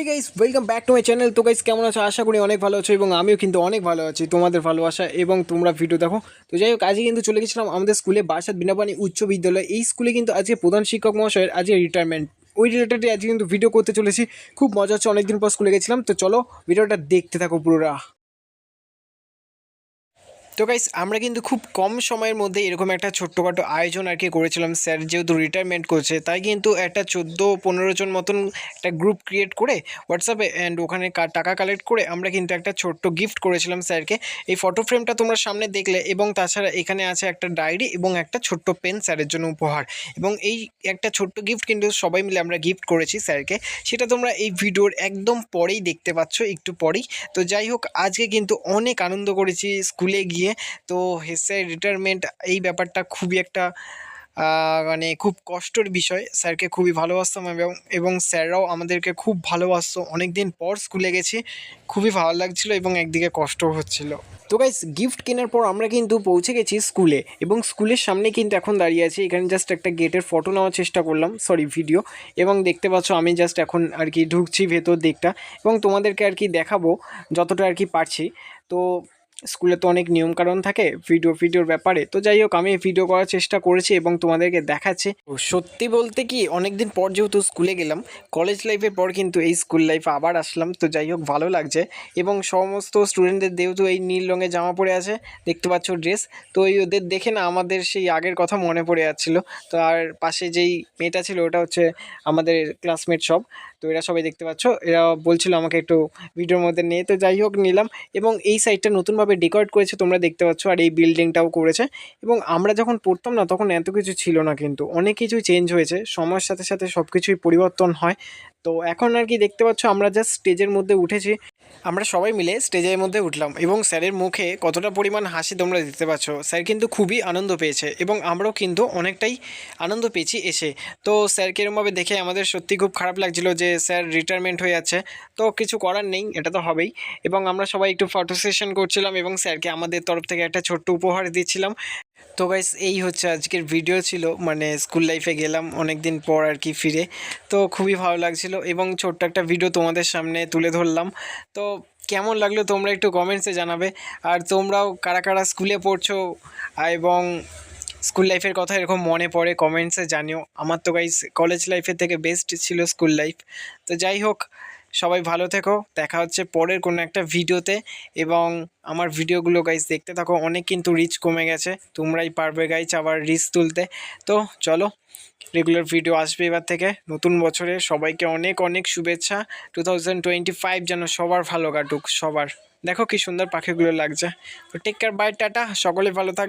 Guys welcome back to my channel. তো guys কেমন আছো? আশা করি অনেক ভালো আছো এবং আমিও কিন্তু অনেক ভালো আছি তোমাদের ভালোবাসা এবং তোমরা ভিডিও দেখো। তো যাই হোক, আজকে কিন্তু চলে গেছিলাম আমাদের স্কুলে, বারাসাত বিনাপানি উচ্চ বিদ্যালয়। এই স্কুলে কিন্তু আজকে প্রধান শিক্ষক মহাশয়ের আজকে রিটায়ারমেন্ট, ওই রিলেটেডে আজকে কিন্তু ভিডিও করতে চলেছি। খুব মজা হচ্ছে, অনেকদিন পর স্কুলে গেছিলাম। তো চলো ভিডিওটা দেখতে থাকো পুরোটা। তো গাইস আমরা কিন্তু খুব কম সময়ের মধ্যে এরকম একটা ছোট্টখাটো আয়োজন আর কি করেছিলাম। স্যার যেহেতু রিটায়ারমেন্ট করছে, তাই কিন্তু একটা 14-15 জন মতন একটা গ্রুপ ক্রিয়েট করে হোয়াটসঅ্যাপে অ্যান্ড ওখানে টাকা কালেক্ট করে আমরা কিন্তু একটা ছোট্ট গিফট করেছিলাম স্যারকে। এই ফটো ফ্রেমটা তোমরা সামনে দেখলে, এবং তাছাড়া এখানে আছে একটা ডায়েরি এবং একটা ছোট্ট পেন স্যারের জন্য উপহার। এবং এই একটা ছোট্ট গিফট কিন্তু সবাই মিলে আমরা গিফট করেছি স্যারকে, সেটা তোমরা এই ভিডিওর একদম পরেই দেখতে পাচ্ছ, একটু পরেই। তো যাই হোক, আজকে কিন্তু অনেক আনন্দ করেছি স্কুলে গিয়ে। তো হেসের রিটায়ারমেন্ট, এই ব্যাপারটা খুবই একটা মানে খুব কষ্টের বিষয়। স্যারকে খুবই ভালোবাসতাম এবং স্যাররাও আমাদেরকে খুব ভালোবাসতো। অনেক দিন পর স্কুলে গেছি, খুবই ভালো লাগছিল এবং একদিকে কষ্টও হচ্ছিল। তো গাইস, গিফট কেনার পর আমরা কিন্তু পৌঁছে গেছি স্কুলে, এবং স্কুলের সামনে কিন্তু এখন দাঁড়িয়ে আছি। এখানে জাস্ট একটা গেটের ফটো নেওয়ার চেষ্টা করলাম, সরি ভিডিও। এবং দেখতে পাচ্ছ আমি জাস্ট এখন আর কি ঢুকছি ভেতর দিকটা, এবং তোমাদেরকে আর কি দেখাবো যতটা আর কি পারছি। তো স্কুলে তো অনেক নিয়মকানুন থাকে ভিডিওর ব্যাপারে। তো যাই হোক, আমি ভিডিও করার চেষ্টা করেছি এবং তোমাদেরকে দেখাচ্ছি। সত্যি বলতে কি, অনেক দিন পর যেহেতু স্কুলে গেলাম, কলেজ লাইফের পর কিন্তু এই স্কুল লাইফে আবার আসলাম। তো যাই হোক, ভালো লাগছে। এবং সমস্ত স্টুডেন্টদের যেহেতু এই নীল রঙের জামা পরে আছে, দেখতে পাচ্ছ ড্রেস, তো এই ওদের দেখে না আমাদের সেই আগের কথা মনে পড়ে যাচ্ছিল। তো আর পাশে যেই মেয়েটা ছিল, ওটা হচ্ছে আমাদের ক্লাসমেট সব। তো এরা সবাই দেখতে পাচ্ছ, এরা বলছিল আমাকে একটু ভিডিওর মধ্যে নিয়ে। তো যাই হোক, নিলাম। এবং এই সাইডটা নতুনভাবে ডেকোরেট করেছে, তোমরা দেখতে পাচ্ছ, আর এই বিল্ডিংটাও করেছে। এবং আমরা যখন পড়তাম না, তখন এত কিছু ছিল না, কিন্তু অনেক কিছুই চেঞ্জ হয়েছে। সময়ের সাথে সাথে সব কিছুই পরিবর্তন হয়। তো এখন আর কি দেখতে পাচ্ছ, আমরা জাস্ট স্টেজের মধ্যে উঠেছি। আমরা সবাই মিলে স্টেজের মধ্যে উঠলাম, এবং স্যারের মুখে কতটা পরিমাণ হাসি তোমরা দেখতে পাচ্ছ। স্যার কিন্তু খুবই আনন্দ পেয়েছে, এবং আমরাও কিন্তু অনেকটাই আনন্দ পেয়েছি এসে। তো স্যারকে এরমভাবে দেখে আমাদের সত্যি খুব খারাপ লাগছিল যে স্যার রিটায়ারমেন্ট হয়ে যাচ্ছে। তো কিছু করার নেই, এটা তো হবেই। এবং আমরা সবাই একটু ফটো সেশন করছিলাম, এবং স্যারকে আমাদের তরফ থেকে একটা ছোট্ট উপহার দিচ্ছিলাম। তো গাইস, এই হচ্ছে আজকের ভিডিও ছিল, মানে স্কুল লাইফে গেলাম অনেক দিন পর আর কি ফিরে। তো খুবই ভালো লাগছিল, এবং ছোট্ট একটা ভিডিও তোমাদের সামনে তুলে ধরলাম। তো কেমন লাগলো তোমরা একটু কমেন্টসে জানাবে। আর তোমরাও কারা কারা স্কুলে পড়ছো এবং স্কুল লাইফের কথা এরকম মনে পড়ে, কমেন্টসে জানিও। আমার তো গাইস কলেজ লাইফের থেকে বেস্ট ছিল স্কুল লাইফ। তো যাই হোক, সবাই ভালো থেকো, দেখা হচ্ছে পরের কোনো একটা ভিডিওতে। এবং আমার ভিডিওগুলো গাইস দেখতে থাকো, অনেক কিন্তু রিচ কমে গেছে, তোমরাই পারবে গাইস আবার রিচ তুলতে। তো চলো, রেগুলার ভিডিও আসবে এবার থেকে। নতুন বছরে সবাইকে অনেক অনেক শুভেচ্ছা। 2025 যেন সবার ভালো কাটুক, সবার। দেখো কি সুন্দর পাখিগুলো লাগছে। তো টেক কেয়ার, বাই, টাটা, সকলে ভালো থাকবে।